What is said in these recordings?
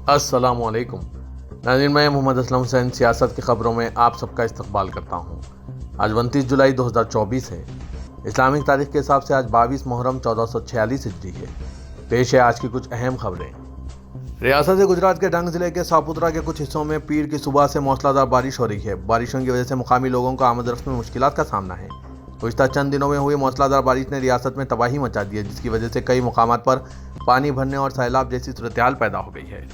अस्सलाम वालेकुम नाज़रीन, मैं मोहम्मद असलम हुसैन सियासत की ख़बरों में आप सबका इस्तकबाल करता हूँ। आज 29 जुलाई 2024 है। इस्लामिक तारीख के हिसाब से आज 22 मुहर्रम 1446 हिजरी है। पेश है आज की कुछ अहम खबरें। रियासत गुजरात के डांग ज़िले के सापुतरा के कुछ हिस्सों में पीर की सुबह से मूसलाधार बारिश हो रही है। बारिशों की वजह से मुकामी लोगों को आमद रफ्त में मुश्किलात का सामना है। गुज़िश्ता चंद दिनों में हुई मूसलाधार बारिश ने रियासत में तबाही मचा दी है, जिसकी वजह से कई मुकामात पर पानी भरने और सैलाब जैसी सूरत-ए-हाल पैदा हो गई है।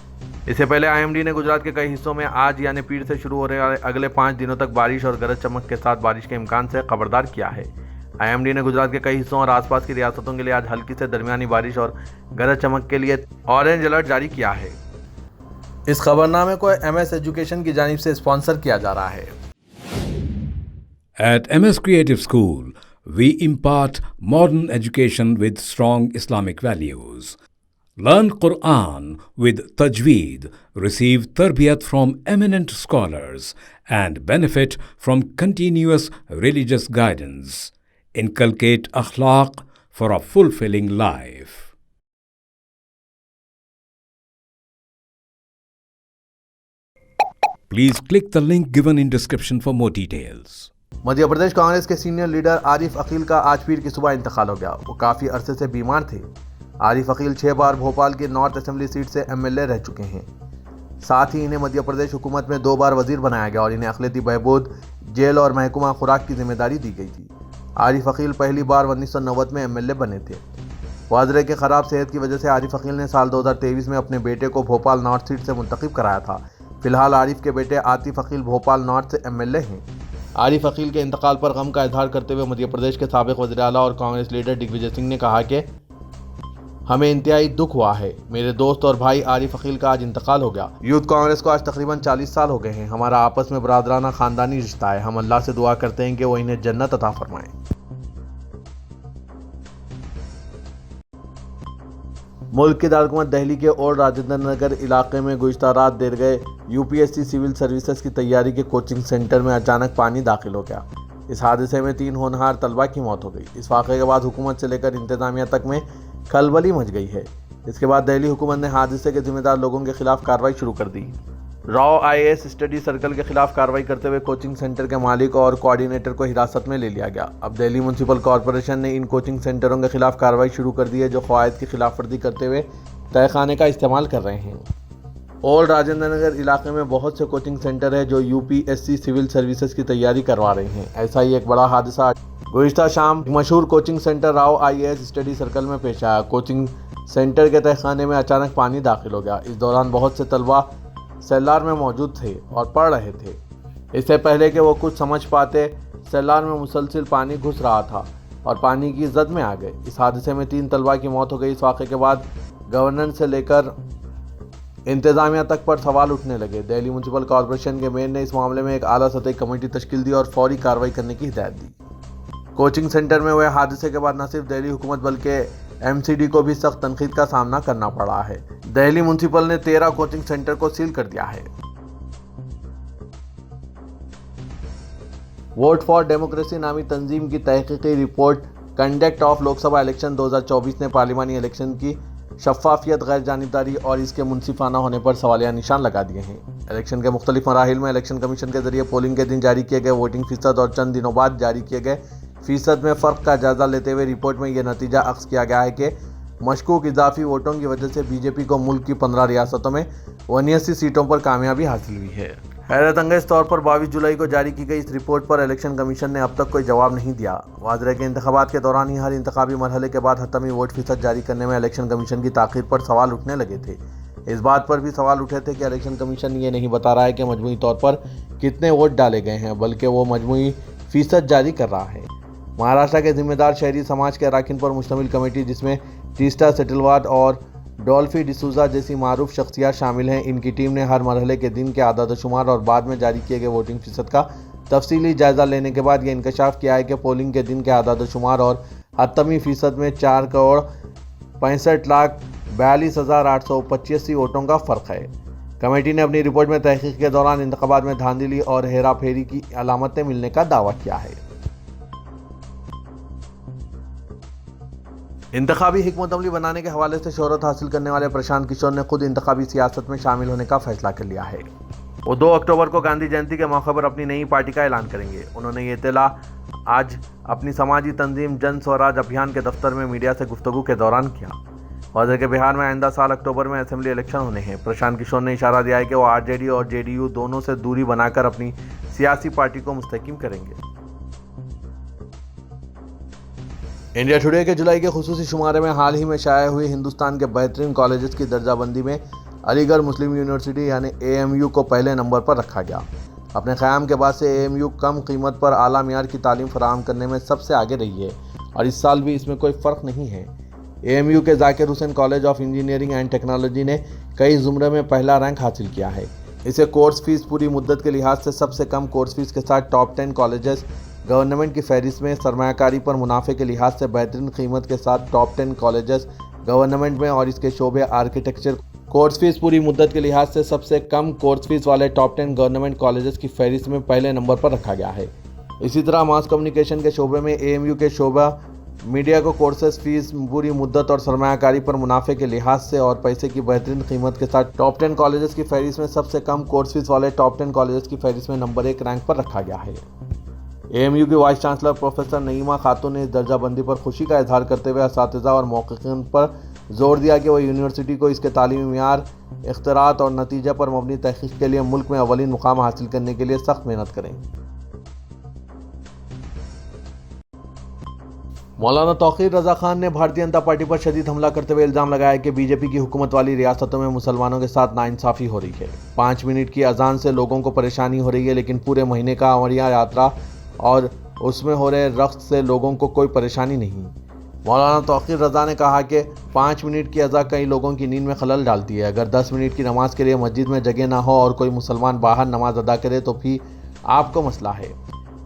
इससे पहले IMD ने गुजरात के कई हिस्सों में आज यानी पीर से शुरू हो रहे अगले 5 दिनों तक बारिश और गरज चमक के साथ बारिश के इम्कान से खबरदार किया है। IMD ने गुजरात के कई हिस्सों और आसपास की रियासतों के लिए आज हल्की से दरमियानी बारिश और गरज चमक के लिए ऑरेंज अलर्ट जारी किया है। इस खबरनामे को MS एजुकेशन की जानिब से स्पॉन्सर किया जा रहा है। At MS Creative School, we impart modern education with strong Islamic values. Learn Quran with Tajweed, receive tarbiyat from eminent scholars, and benefit from continuous religious guidance. Inculcate akhlaq for a fulfilling life. Please click the link given in description for more details. Madhya Pradesh Congress के senior leader Arif Aqeel का आज पीर की सुबह इंतकाल हो गया। वो काफ़ी अरसे से बीमार थे। आरिफ अकील 6 बार भोपाल की नॉर्थ असेंबली सीट से MLA रह चुके हैं। साथ ही इन्हें मध्य प्रदेश हुकूमत में 2 बार वजीर बनाया गया और इन्हें अक़लियती बहबूद, जेल और महकमा खुराक की जिम्मेदारी दी गई थी। आरिफ अकील पहली बार 1990 में MLA बने थे। वाजरे के ख़राब सेहत की वजह से आरिफ अकील ने साल 2023 में अपने बेटे को भोपाल नॉर्थ सीट से मुंतखब कराया था। फिलहाल आरिफ के बेटे आतिफ अकील भोपाल नॉर्थ से MLA हैं। आरिफ अकील के इंतकाल पर गम का इजहार करते हुए मध्य प्रदेश के साबिक़ वज़ीर आला और कांग्रेस लीडर दिग्विजय सिंह ने कहा कि हमें इंतहाई दुख हुआ है। मेरे दोस्त और भाई आरिफ अकील का आज इंतकाल हो गया। यूथ कांग्रेस को आज तकरीबन 40 साल हो गए हैं। हमारा आपस में बरादराना ख़ानदानी रिश्ता है। हम अल्लाह से दुआ करते हैं कि वो इन्हें जन्नत अता फरमाएं। मुल्क की दारकूमत दिल्ली के ओल्ड राजेंद्र नगर इलाके में गुज़िश्ता रात देर गए UPSC सिविल सर्विसेज की तैयारी के कोचिंग सेंटर में अचानक पानी दाखिल हो गया। इस हादसे में 3 होनहार तलबा की मौत हो गई। इस वाक़े के बाद हुकूमत से लेकर इंतज़ामिया तक में खलबली मच गई है। इसके बाद दिल्ली हुकूमत ने हादसे के जिम्मेदार लोगों के खिलाफ कार्रवाई शुरू कर दी। राव IAS स्टडी सर्कल के खिलाफ कार्रवाई करते हुए कोचिंग सेंटर के मालिक और कोऑर्डिनेटर को हिरासत में ले लिया गया। अब दिल्ली म्यूनसिपल कॉरपोरेशन ने इन कोचिंग सेंटरों के खिलाफ कार्रवाई शुरू कर दी है जो क़वायद की खिलाफ वर्जी करते हुए तहखाने का इस्तेमाल कर रहे हैं। ओल्ड राजेंद्र नगर इलाके में बहुत से कोचिंग सेंटर है जो UPSC सिविल सर्विसेज की तैयारी करवा रहे हैं। ऐसा ही एक बड़ा हादसा गुज़िश्ता शाम मशहूर coaching centre Rao IAS study circle में पेश आया। कोचिंग सेंटर के तहखाने में अचानक पानी दाखिल हो गया। इस दौरान बहुत से तलबा सेलार में मौजूद थे और पढ़ रहे थे। इससे पहले कि वो कुछ समझ पाते, सेलार में मुसलसिल पानी घुस रहा था और पानी की जद में आ गए। इस हादसे में 3 तलबा की मौत हो गई। इस वाक़े के बाद गवर्नेंस से लेकर इंतज़ामिया तक पर सवाल उठने लगे। दिल्ली म्यूनसिपल कॉरपोरेशन के मेयर ने इस मामले में एक आला सतही कमेटी तश्कील दी और फौरी कार्रवाई करने की हिदायत दी। कोचिंग सेंटर में हुए हादसे के बाद न सिर्फ दिल्ली हुकूमत बल्कि MCD को भी सख्त तनकीद का सामना करना पड़ा है। दिल्ली म्यूनसिपल ने 13 कोचिंग सेंटर को सील कर दिया है। वोट फॉर डेमोक्रेसी नामी तंजीम की तहकीकी report conduct of Lok Sabha election 2024 ने पार्लिमानी इलेक्शन की शफाफियत, गैर जानिबदारी और इसके मुनसिफाना होने पर सवालिया निशान लगा दिए हैं। इलेक्शन के मुख्तलिफ मराहिल में इलेक्शन कमीशन के जरिए पोलिंग के दिन जारी किए गए वोटिंग फ़ीसद और चंद दिनों बाद जारी किए गए फ़ीसद में फ़र्क का जायज़ा लेते हुए रिपोर्ट में यह नतीजा अख्ज़ किया गया है कि मशकूक इजाफी वोटों की वजह से BJP को मुल्क की 15 रियासतों में 79 सीटों पर कामयाबी हासिल हुई है। हैरत अंगेज़ तौर पर 22 जुलाई को जारी की गई इस रिपोर्ट पर इलेक्शन कमीशन ने अब तक कोई जवाब नहीं दिया। वाज़रे के इंतखाबात के दौरान ही हर इंतखाबी मरहले के बाद हतमी वोट फ़ीसद जारी करने में इलेक्शन कमीशन की ताख़ीर पर सवाल उठने लगे थे। इस बात पर भी सवाल उठे थे कि इलेक्शन कमीशन ये नहीं बता रहा है कि मजमूई तौर पर कितने वोट डाले गए हैं, बल्कि वो मजमूई फ़ीसद जारी कर रहा है। महाराष्ट्र के जिम्मेदार शहरी समाज के अरकान पर मुश्तमिल कमेटी, जिसमें टीस्टा सेटलवाड और डॉल्फी डिसूजा जैसी मारूफ शख्सियात शामिल हैं, इनकी टीम ने हर मरहले के दिन के आदाद शुमार और बाद में जारी किए गए वोटिंग फ़ीसद का तफसीली जायज़ा लेने के बाद यह इंकशाफ किया है कि पोलिंग के दिन के आदाद शुमार और हतमी फ़ीसद में 4,65,42,885 वोटों का फ़र्क है। कमेटी ने अपनी रिपोर्ट में तहकीक के दौरान इंतखाबात में धांधली और हेरा फेरी की अलामतें मिलने का दावा किया है। इंतखाबी हिकमत अमली बनाने के हवाले से शोहरत हासिल करने वाले प्रशांत किशोर ने खुद इंतखाबी सियासत में शामिल होने का फैसला कर लिया है। वो 2 अक्टूबर को गांधी जयंती के मौके पर अपनी नई पार्टी का ऐलान करेंगे। उन्होंने ये इत्तला आज अपनी समाजी तंजीम जन स्वराज अभियान के दफ्तर में मीडिया से गुफ्तगू के दौरान किया। वाज़ेह के बिहार में आइंदा साल अक्टूबर में असेंबली इलेक्शन होने हैं। प्रशांत किशोर ने इशारा दिया है कि वो आरजेडी और जेडीयू दोनों से दूरी बनाकर अपनी सियासी पार्टी को मुस्तहकम करेंगे। इंडिया टुडे के जुलाई के खुसूसी शुमारे में हाल ही में शाया हुई हिंदुस्तान के बेहतरीन कॉलेजेस की दर्जाबंदी में अलीगढ़ मुस्लिम यूनिवर्सिटी यानी AMU को पहले नंबर पर रखा गया। अपने क़याम के बाद से AMU कम कीमत पर आला मियार की तालीम फराहम करने में सबसे आगे रही है और इस साल भी इसमें कोई फ़र्क नहीं है। AMU के Zakir Hussain college of engineering and technology ने कई ज़ुमरे में पहला रैंक हासिल किया है। इसे कोर्स फीस पूरी मुद्दत के लिहाज से सबसे कम कोर्स फीस के साथ टॉप 10 कॉलेजेस, गवर्नमेंट की फहरिस्त में सरमायाकारी पर मुनाफे के लिहाज से बेहतरीन कीमत के साथ टॉप 10 कॉलेजेस, गवर्नमेंट में और इसके शोबे आर्किटेक्चर, कोर्स फीस पूरी मुद्दत के लिहाज से सबसे कम कोर्स फीस वाले टॉप 10 गवर्नमेंट कॉलेजेस की फहरिस्त में पहले नंबर पर रखा गया है। इसी तरह मास कम्युनिकेशन के शोबे में AMU के शोबा मीडिया को कोर्सेज फीस पूरी मुद्दत और सरमायाकारी पर मुनाफे के लिहाज से और पैसे की बेहतरीन कीमत के साथ टॉप 10 कॉलेजेस की फहरिस्त में सबसे कम कोर्स फीस वाले टॉप 10 कॉलेजेस की फहरिस्त में नंबर 1 रैंक पर रखा गया है। AMU की वाइस चांसलर प्रोफेसर नईमा खातून ने इस दर्जाबंदी पर खुशी का इजहार करते हुए असातिज़ा और मौक़िक़ीन पर जोर दिया कि वो यूनिवर्सिटी को इसके तालीमी मियार, इख्तिरात और नतीजे पर मबनी तहक़ीक़ के लिए मुल्क में अव्वलीन मुकाम हासिल करने के लिए सख्त मेहनत करें। मौलाना तौक़ीर रज़ा खान ने भारतीय जनता पार्टी पर शदीद हमला करते हुए इल्ज़ाम लगाया कि BJP की हुकूमत वाली रियासतों में मुसलमानों के साथ नाइंसाफ़ी हो रही है। 5 मिनट की अजान से लोगों को परेशानी हो रही है, लेकिन पूरे महीने का अमरिया यात्रा और उसमें हो रहे रक़्स से लोगों को कोई परेशानी नहीं। मौलाना तौक़ीर रज़ा ने कहा कि 5 मिनट की अज़ा कई लोगों की नींद में खलल डालती है। अगर 10 मिनट की नमाज के लिए मस्जिद में जगह ना हो और कोई मुसलमान बाहर नमाज अदा करे तो भी आपको मसला है।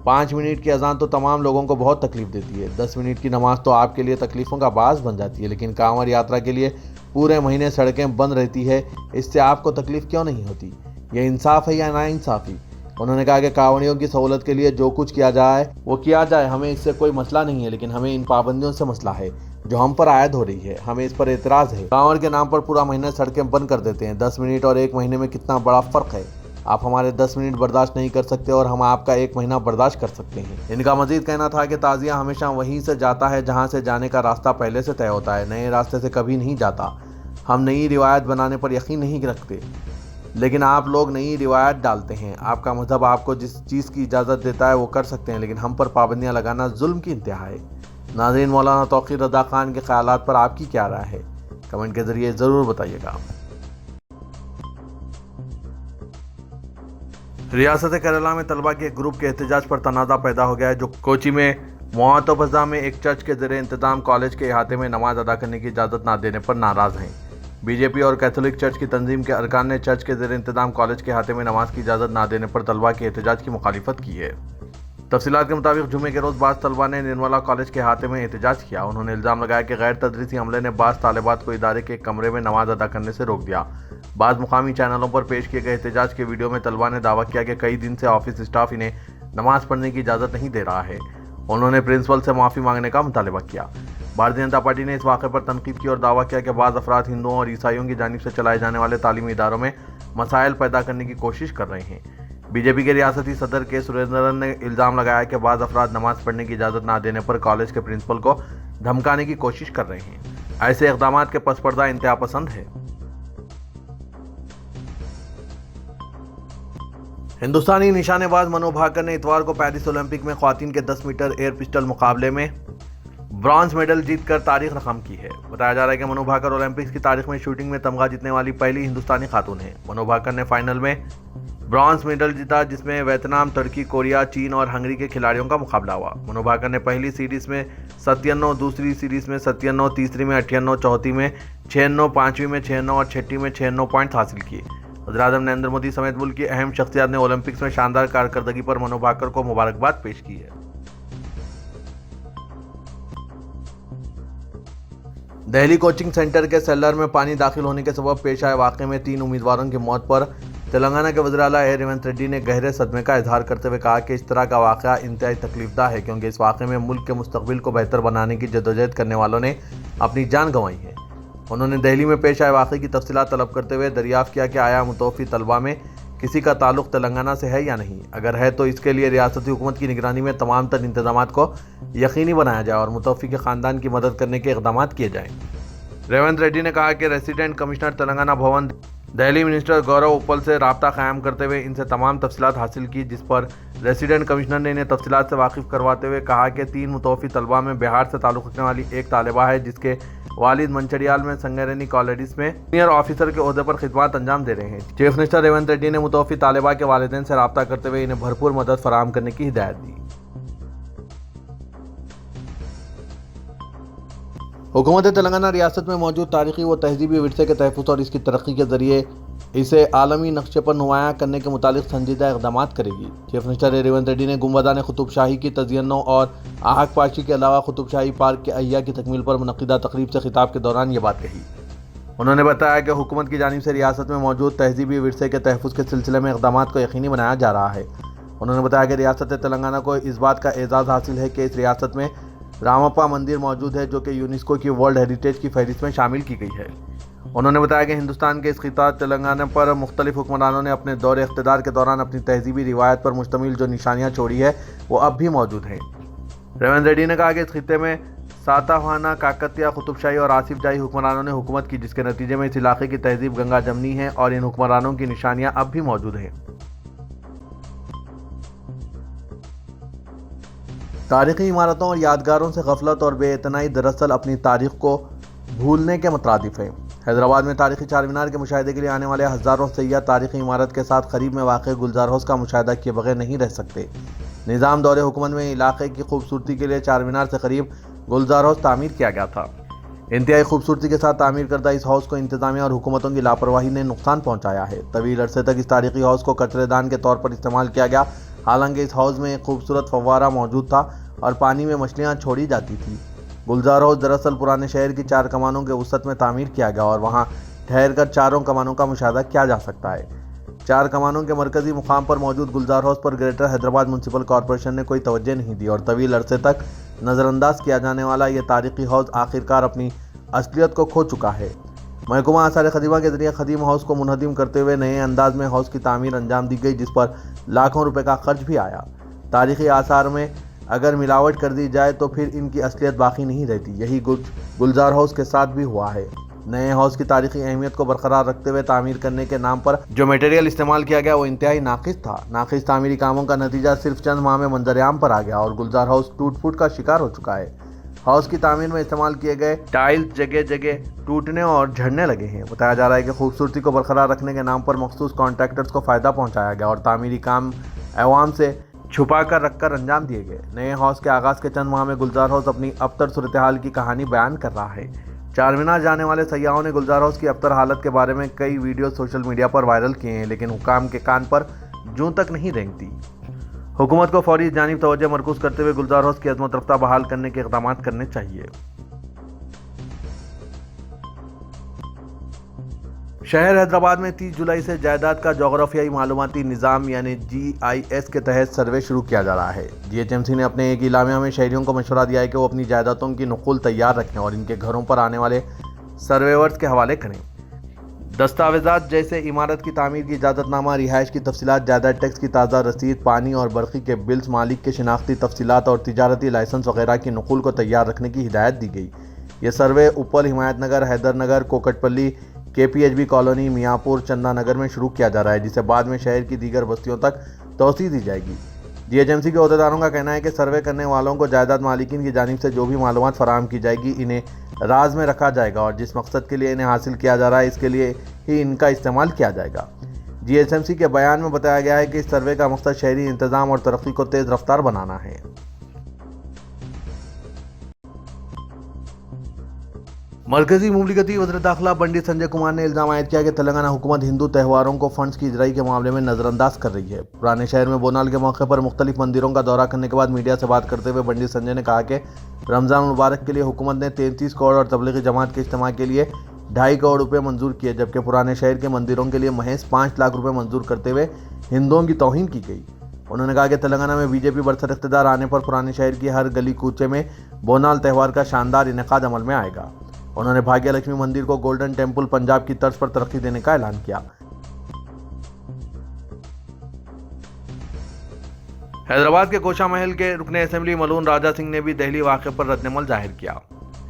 5 मिनट की अज़ान तो तमाम लोगों को बहुत तकलीफ़ देती है। 10 मिनट की नमाज तो आपके लिए तकलीफ़ों का बास बन जाती है, लेकिन कांवड़ यात्रा के लिए पूरे महीने सड़कें बंद रहती है, इससे आपको तकलीफ़ क्यों नहीं होती? ये इंसाफ है या नाइंसाफ़ी? उन्होंने कहा कि कांवड़ियों की सहूलत के लिए जो कुछ किया जाए वो किया जाए, हमें इससे कोई मसला नहीं है, लेकिन हमें इन पाबंदियों से मसला है जो हम पर आयद हो रही है। हमें इस पर एतराज़ है। कांवड़ के नाम पर पूरा महीना सड़कें बंद कर देते हैं। 10 मिनट और 1 महीने में कितना बड़ा फ़र्क है। आप हमारे 10 मिनट बर्दाश्त नहीं कर सकते और हम आपका 1 महीना बर्दाश्त कर सकते हैं। इनका मजीद कहना था कि ताज़िया हमेशा वहीं से जाता है जहाँ से जाने का रास्ता पहले से तय होता है, नए रास्ते से कभी नहीं जाता। हम नई रिवायत बनाने पर यकीन नहीं रखते, लेकिन आप लोग नई रिवायत डालते हैं। आपका मज़हब आपको जिस चीज़ की इजाज़त देता है वो कर सकते हैं, लेकिन हम पर पाबंदियाँ लगाना जुल्म की इंतहा है। नाज़रीन, मौलाना तौक़ीर रज़ा खान के ख़यालात पर आपकी क्या राय है? कमेंट के ज़रिए ज़रूर बताइएगा। रियासत केरला में तलबा के एक ग्रुप के एहतजाज पर तनाज़ा पैदा हो गया है, जो कोची में मुआतफ़ज़ा में एक चर्च के ज़रिए इंतज़ाम कॉलेज के अहाते में नमाज अदा करने की इजाज़त ना देने पर नाराज़ हैं। BJP और कैथोलिक चर्च की तंजीम के अरकान ने चर्च के ज़रिए इंतज़ाम कॉलेज के अहाते में नमाज की इजाज़त ना देने पर तलबा के एहतजाज की मुखालिफत की है। तफसीलात के मुताबिक जुमे के रोज़ बाज़ तलबा ने निर्मला कॉलेज के अहाते में एहतजाज किया। उन्होंने इल्ज़ाम लगाया कि गैर तदरीसी अमले ने बाज़ तालिबात को इदारे के एक कमरे में नमाज अदा करने से रोक दिया। बाज़ मुकामी चैनलों पर पेश किए गए एहतजाज के वीडियो में तलबा ने दावा किया कि कई दिन से ऑफिस स्टाफ इन्हें नमाज पढ़ने की इजाज़त नहीं दे रहा है। उन्होंने प्रिंसिपल से माफ़ी मांगने का मुतालबा किया। भारतीय जनता पार्टी ने इस वाक़े पर तनकीद की और दावा किया कि बाज़ अफराद हिंदुओं और ईसाइयों की जानिब से चलाए जाने वाले तालीमी इदारों में मसाइल पैदा करने की कोशिश कर रहे हैं। BJP के रियासती सदर के सुरेंद्रन ने इल्ज़ाम लगाया कि बाज़ अफराद नमाज पढ़ने की इजाज़त ना देने पर कॉलेज के प्रिंसिपल को धमकाने की कोशिश कर रहे हैं। ऐसे इक़दाम के पसपर्दा इंतहा पसंद है। हिंदुस्तानी निशानेबाज मनु भाकर ने इतवार को पेरिस ओलंपिक में ख्वातीन के 10 मीटर एयर पिस्टल मुकाबले में ब्रॉन्ज मेडल जीतकर तारीख रकम की है। बताया जा रहा है कि मनु भाकर ओलंपिक्स की तारीख में शूटिंग में तमगा जीतने वाली पहली हिंदुस्तानी खातून है। मनु भाकर ने फाइनल में ब्रॉन्ज मेडल जीता, जिसमें वियतनाम, तुर्की, कोरिया, चीन और हंगरी के खिलाड़ियों का मुकाबला हुआ। मनु भाकर ने पहली सीरीज में 97, दूसरी सीरीज में 97, तीसरी में 98, चौथी में 96, पांचवी में 96 और छठी में 96 पॉइंट हासिल किए। वज़ीर-ए-आज़म नरेंद्र मोदी समेत मुल्क की अहम शख्सियत ने ओलंपिक्स में शानदार कारकर्दगी पर मनु भाकर को मुबारकबाद पेश की है। दिल्ली कोचिंग सेंटर के सेलर में पानी दाखिल होने के सबब पेश आए वाक़े में 3 उम्मीदवारों की मौत पर تلنگانہ کے وزیر اعلیٰ ریونت ریڈی نے گہرے صدمے کا اظہار کرتے ہوئے کہا کہ اس طرح کا واقعہ انتہائی تکلیف دہ ہے، کیونکہ اس واقعے میں ملک کے مستقبل کو بہتر بنانے کی جدوجہد کرنے والوں نے اپنی جان گنوائی ہے۔ انہوں نے دہلی میں پیش آئے واقعے کی تفصیلات طلب کرتے ہوئے دریافت کیا کہ آیا متوفی طلبہ میں کسی کا تعلق تلنگانہ سے ہے یا نہیں، اگر ہے تو اس کے لیے ریاستی حکومت کی نگرانی میں تمام تر انتظامات کو یقینی بنایا جائے اور متوفی کے خاندان کی مدد کرنے کے اقدامات کیے جائیں۔ ریونت ریڈی نے کہا کہ ریزیڈنٹ کمشنر تلنگانہ بھون دہلی منسٹر گورو اپل سے رابطہ قائم کرتے ہوئے ان سے تمام تفصیلات حاصل کی، جس پر ریزیڈنٹ کمشنر نے انہیں تفصیلات سے واقف کرواتے ہوئے کہا کہ 3 متوفی طلبہ میں بہار سے تعلق رکھنے والی ایک طالبہ ہے، جس کے والد منچریال میں سنگرینی کالجز میں سینئر آفیسر کے عہدے پر خدمات انجام دے رہے ہیں۔ چیف منسٹر ریونت ریڈی نے متوفی طالبہ کے والدین سے رابطہ کرتے ہوئے انہیں بھرپور مدد فراہم کرنے کی ہدایت دی۔ حکومت تلنگانہ ریاست میں موجود تاریخی و تہذیبی ورثے کے تحفظ اور اس کی ترقی کے ذریعے اسے عالمی نقشے پر نمایاں کرنے کے متعلق سنجیدہ اقدامات کرے گی۔ چیف منسٹر ریونت ریڈی نے گنبدان قطب شاہی کی تزئینوں اور آہک پاشی کے علاوہ قطب شاہی پارک کے احیا کی تکمیل پر منعقدہ تقریب سے خطاب کے دوران یہ بات کہی۔ انہوں نے بتایا کہ حکومت کی جانب سے ریاست میں موجود تہذیبی ورثے کے تحفظ کے سلسلے میں اقدامات کو یقینی بنایا جا رہا ہے۔ انہوں نے بتایا کہ ریاست تلنگانہ کو اس بات کا اعزاز حاصل ہے کہ اس ریاست میں رامپا مندر موجود ہے، جو کہ یونیسکو کی ورلڈ ہیریٹیج کی فہرست میں شامل کی گئی ہے۔ انہوں نے بتایا کہ ہندوستان کے اس خطہ تلنگانہ پر مختلف حکمرانوں نے اپنے دور اقتدار کے دوران اپنی تہذیبی روایت پر مشتمل جو نشانیاں چھوڑی ہے وہ اب بھی موجود ہیں۔ ریونت ریڈی نے کہا کہ اس خطے میں ساتواہانا، کاکتیہ، قطب شاہی اور آصف جاہی حکمرانوں نے حکومت کی، جس کے نتیجے میں اس علاقے کی تہذیب گنگا جمنی ہے اور ان حکمرانوں کی نشانیاں اب بھی موجود ہیں۔ تاریخی عمارتوں اور یادگاروں سے غفلت اور بے اعتنائی دراصل اپنی تاریخ کو بھولنے کے مترادف ہے۔ حیدرآباد میں تاریخی چار مینار کے مشاہدے کے لیے آنے والے ہزاروں سیاح تاریخی عمارت کے ساتھ قریب میں واقع گلزار ہاؤس کا مشاہدہ کیے بغیر نہیں رہ سکتے۔ نظام دور حکومت میں علاقے کی خوبصورتی کے لیے چار مینار سے قریب گلزار ہاؤس تعمیر کیا گیا تھا۔ انتہائی خوبصورتی کے ساتھ تعمیر کردہ اس ہاؤس کو انتظامیہ اور حکومتوں کی لاپرواہی نے نقصان پہنچایا ہے۔ طویل عرصے تک اس تاریخی ہاؤس کو کچرے دان کے طور پر استعمال کیا گیا، حالانکہ اس ہاؤس میں ایک خوبصورت فوارہ موجود تھا اور پانی میں مچھلیاں چھوڑی جاتی تھیں۔ گلزار ہاؤس دراصل پرانے شہر کی 4 کمانوں کے وسط میں تعمیر کیا گیا اور وہاں ٹھہر کر چاروں کمانوں کا مشاہدہ کیا جا سکتا ہے۔ 4 کمانوں کے مرکزی مقام پر موجود گلزار ہاؤس پر گریٹر حیدرآباد میونسپل کارپوریشن نے کوئی توجہ نہیں دی اور طویل عرصے تک نظر انداز کیا جانے والا یہ تاریخی ہاؤس آخرکار اپنی اصلیت کو کھو چکا ہے۔ محکمہ آثار قدیمہ کے ذریعے قدیم ہاؤس کو منہدم کرتے ہوئے نئے انداز میں ہاؤس کی تعمیر انجام دی گئی، جس پر لاکھوں روپے کا خرچ بھی آیا۔ تاریخی آثار میں اگر ملاوٹ کر دی جائے تو پھر ان کی اصلیت باقی نہیں رہتی۔ یہی گلزار ہاؤس کے ساتھ بھی ہوا ہے۔ نئے ہاؤس کی تاریخی اہمیت کو برقرار رکھتے ہوئے تعمیر کرنے کے نام پر جو میٹیریل استعمال کیا گیا وہ انتہائی ناقص تھا۔ ناقص تعمیری کاموں کا نتیجہ صرف چند ماہ میں منظر عام پر آ گیا اور گلزار ہاؤس ٹوٹ پھوٹ کا شکار ہو چکا ہے۔ ہاؤس کی تعمیر میں استعمال کیے گئے ٹائلز جگہ جگہ ٹوٹنے اور جھڑنے لگے ہیں۔ بتایا جا رہا ہے کہ خوبصورتی کو برقرار رکھنے کے نام پر مخصوص کانٹریکٹرز کو فائدہ پہنچایا گیا اور تعمیری کام عوام سے چھپا کر رکھ کر انجام دیے گئے۔ نئے ہاؤس کے آغاز کے چند ماہ میں گلزار ہاؤس اپنی ابتر صورتحال کی کہانی بیان کر رہا ہے۔ چار مینار جانے والے سیاحوں نے گلزار ہاؤس کی ابتر حالت کے بارے میں کئی ویڈیو سوشل میڈیا پر وائرل کیے ہیں، لیکن حکام کے کان پر جوں تک نہیں رینگتی۔ حکومت کو فوری جانب توجہ مرکوز کرتے ہوئے گلزار ہاؤس کی عظمت رفتہ بحال کرنے کے اقدامات کرنے چاہیے۔ شہر حیدرآباد میں 30 جولائی سے جائیداد کا جغرافیائی معلوماتی نظام یعنی GIS کے تحت سروے شروع کیا جا رہا ہے۔ GHMC نے اپنے ایک اعلامیہ میں شہریوں کو مشورہ دیا ہے کہ وہ اپنی جائیدادوں کی نقل تیار رکھیں اور ان کے گھروں پر آنے والے سرویورز کے حوالے کریں۔ دستاویزات جیسے عمارت کی تعمیر کی اجازت نامہ، رہائش کی تفصیلات، جائیداد ٹیکس کی تازہ رسید، پانی اور برقی کے بلز، مالک کے شناختی تفصیلات اور تجارتی لائسنس وغیرہ کی نقل کو تیار رکھنے کی ہدایت دی گئی۔ یہ سروے اپل، ہمایت نگر، حیدر نگر، کوکٹ پلی، KPHB کالونی، میاں پور، چندا نگر میں شروع کیا جا رہا ہے، جسے بعد میں شہر کی دیگر بستیوں تک توسیع دی جائے گی۔ GHMC کے عہدیداروں کا کہنا ہے کہ سروے کرنے والوں کو جائیداد مالکین کی جانب سے جو بھی معلومات فراہم کی جائے گی انہیں راز میں رکھا جائے گا اور جس مقصد کے لیے انہیں حاصل کیا جا رہا ہے اس کے لیے ہی ان کا استعمال کیا جائے گا۔ GHMC کے بیان میں بتایا گیا ہے کہ اس سروے کا مقصد شہری انتظام اور ترقی کو تیز رفتار بنانا ہے۔ مرکزی مملکتی وزیر داخلہ بنڈی سنجے کمار نے الزام عائد کیا کہ تلنگانہ حکومت ہندو تہواروں کو فنڈز کی اجرائی کے معاملے میں نظر انداز کر رہی ہے۔ پرانے شہر میں بونال کے موقع پر مختلف مندروں کا دورہ کرنے کے بعد میڈیا سے بات کرتے ہوئے بنڈی سنجے نے کہا کہ رمضان المبارک کے لیے حکومت نے 33 کروڑ اور تبلیغی جماعت کے اجتماع کے لیے 2.5 करोड़ रुपए मंजूर किए, जबकि पुराने शहर के मंदिरों के लिए महज 5 लाख रुपए मंजूर करते हुए हिंदुओं की तौहीन की गई। उन्होंने कहा कि तेलंगाना में बीजेपी बरसर इख्तियार आने पर पुराने शहर की हर गली कूचे में बोनाल त्यौहार का शानदार इनेकाद अमल में आएगा। उन्होंने भाग्य लक्ष्मी मंदिर को गोल्डन टेम्पल पंजाब की तर्ज पर तरक्की देने का ऐलान किया। हैदराबाद के कोशा महल के रुकने असेंबली मलून राजा सिंह ने भी दहली वाक़े पर रद्दमल जाहिर किया।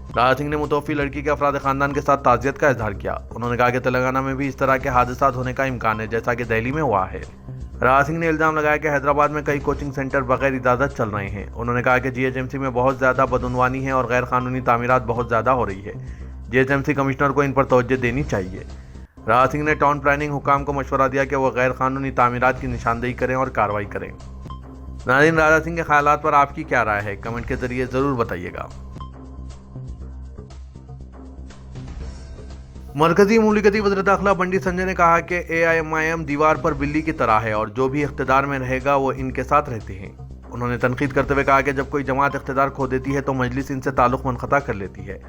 राजा सिंह ने मुतवफ़ी लड़की के अफराद ख़ानदान के साथ ताज़ियत का इजहार किया। उन्होंने कहा कि तेलंगाना में भी इस तरह के हादसात होने का इम्कान है, जैसा कि दिल्ली में हुआ है। राजा सिंह ने इल्ज़ाम लगाया कि हैदराबाद में कई कोचिंग सेंटर बगैर इजाज़त चल रहे हैं। उन्होंने कहा कि GHMC में बहुत ज़्यादा बदउनवानी है और गैर कानूनी तामीरात बहुत ज़्यादा हो रही है। GHMC कमिश्नर को इन पर तवज्जो देनी चाहिए। राजा सिंह ने टाउन प्लानिंग हुकाम को मशवरा दिया कि वह गैर कानूनी तामीरात की निशानदेही करें और कार्रवाई करें। नाज़रीन, राजा सिंह के ख्यालात पर आपकी क्या राय है, कमेंट के जरिए ज़रूर बताइएगा। मरकजी मुमलिकती वज़ीर दाखिला बंडी संजय ने कहा कि AIMIM दीवार पर बिल्ली की तरह है और जो भी इख्तिदार में रहेगा वो इनके साथ रहते हैं। उन्होंने तनकीद करते हुए कहा कि जब कोई जमात इख्तिदार खो देती है तो मजलिस इनसे ताल्लुक़ मुनक़ता कर लेती है।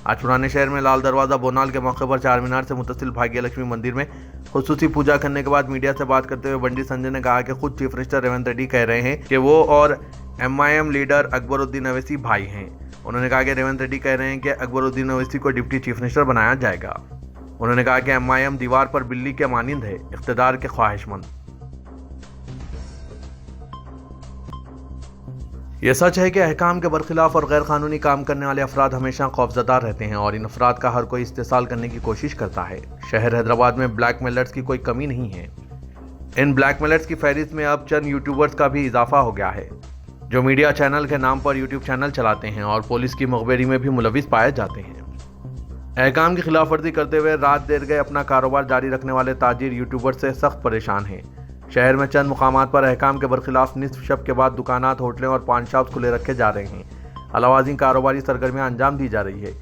आज पुराने शहर में लाल दरवाज़ा बोनाल के मौके पर चार मीनार से मुत्तसिल भाग्य लक्ष्मी मंदिर में खुसूसी पूजा करने के बाद मीडिया से बात करते हुए बंडी संजय ने कहा कि खुद चीफ मिनिस्टर रेवंत रेड्डी कह रहे हैं कि वो और MIM लीडर अकबरुद्दीन अवैसी भाई हैं। उन्होंने कहा कि रेवंत रेड्डी कह रहे हैं कि अकबरुद्दीन अवैसी को डिप्टी चीफ मिनिस्टर बनाया जाएगा। उन्होंने कहा कि MIM दीवार पर बिल्ली के मानिंद है, इख्तिदार के ख्वाहिशमंद। ये सच है कि अहकाम के बरखिलाफ और गैर कानूनी काम करने वाले अफराद हमेशा खौफजदा रहते हैं और इन अफराद का हर कोई इस्तेसाल करने की कोशिश करता है। शहर हैदराबाद में ब्लैक मेलर्स की कोई कमी नहीं है। इन ब्लैक मेलर्स की फहरिस्त में अब चंद यूट्यूबर्स का भी इजाफा हो गया है, जो मीडिया चैनल के नाम पर यूट्यूब चैनल चलाते हैं और पुलिस की मुखबिरी में भी मुलविस पाए जाते हैं। अहकाम की खिलाफ वर्जी करते हुए रात देर गए अपना कारोबार जारी रखने वाले ताजिर यूट्यूबर से सख्त परेशान हैं। शहर में चंद मुकामात पर अहकाम के बरखिलाफ निस्फ शब के बाद दुकानात, होटलें और पान शॉप्स खुले रखे जा रहे हैं। अलावाज़ी कारोबारी सरगर्मियां अंजाम दी जा रही है।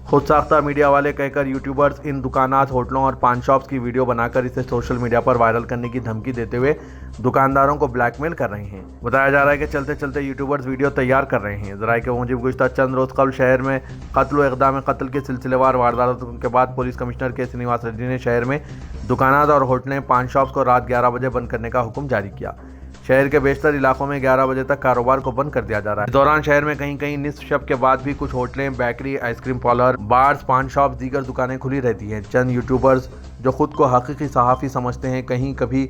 खुद साख्ता मीडिया वाले कहकर यूट्यूबर्स इन दुकानात, होटलों और पान शॉप्स की वीडियो बनाकर इसे सोशल मीडिया पर वायरल करने की धमकी देते हुए दुकानदारों को ब्लैकमेल कर रहे हैं। बताया जा रहा है कि चलते चलते यूट्यूबर्स वीडियो तैयार कर रहे हैं। ज़राए के मुजिब गुज़िश्ता चंद रोज़ कबल शहर में कत्ल व इक़दाम कत्ल के सिलसिलेवार वारदातों के बाद पुलिस कमिश्नर के श्रीनिवास रेड्डी ने शहर में दुकानात और होटलें, पान शॉप्स को रात 11 बजे बंद करने का हुक्म जारी किया। शहर के बेशतर इलाकों में 11 बजे तक कारोबार को बंद कर दिया जा रहा है। इस दौरान शहर में कहीं कहीं निस्फ शब के बाद भी कुछ होटलें, बेकरी, आइसक्रीम पार्लर, बार्स, पान शॉप, दीगर दुकानें खुली रहती हैं। चंद यूट्यूबर्स जो खुद को हकीकी सहाफ़ी समझते हैं, कहीं कभी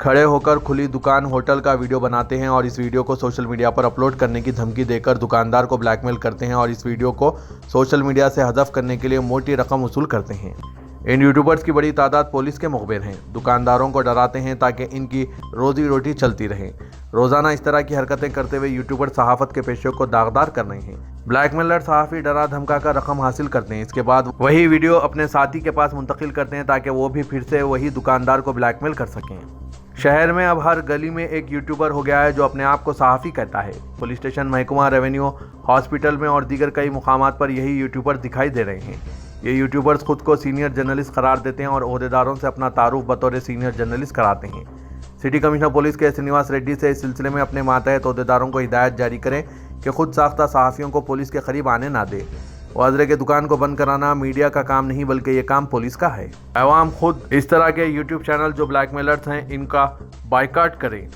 खड़े होकर खुली दुकान, होटल का वीडियो बनाते हैं और इस वीडियो को सोशल मीडिया पर अपलोड करने की धमकी देकर दुकानदार को ब्लैकमेल करते हैं और इस वीडियो को सोशल मीडिया से हज़फ करने के लिए मोटी रकम वसूल करते हैं। इन यूट्यूबर्स की बड़ी तादाद पुलिस के मुखबिर हैं। दुकानदारों को डराते हैं ताकि इनकी रोजी रोटी चलती रहे। रोज़ाना इस तरह की हरकतें करते हुए यूट्यूबर सहाफ़त के पेशे को दागदार कर रहे हैं। ब्लैकमेलर सहाफ़ी डरा धमका कर रकम हासिल करते हैं, इसके बाद वही वीडियो अपने साथी के पास मुंतकिल करते हैं ताकि वो भी फिर से वही दुकानदार को ब्लैकमेल कर सकें। शहर में अब हर गली में एक यूट्यूबर हो गया है जो अपने आप को सहाफ़ी कहता है। पुलिस स्टेशन, महकमा, रेवेन्यू, हॉस्पिटल में और दीगर कई मुकामात पर यही यूट्यूबर दिखाई दे रहे हैं। ये यूट्यूबर्स खुद को सीनियर जर्नलिस्ट करार देते हैं और ओहदेदारों से अपना तारुफ बतौर सीनियर जर्नलिस्ट कराते हैं। सिटी कमिश्नर पुलिस के श्रीनिवास रेड्डी से इस सिलसिले में अपने मातहत ओहदेदारों को हिदायत जारी करें कि खुद साख्ता सहाफ़ियों को पुलिस के करीब आने ना दे। वाजरे के दुकान को बंद कराना मीडिया का काम नहीं बल्कि ये काम पुलिस का है। अवाम खुद इस तरह के यूट्यूब चैनल जो ब्लैकमेलर्स हैं इनका बायकॉट करें।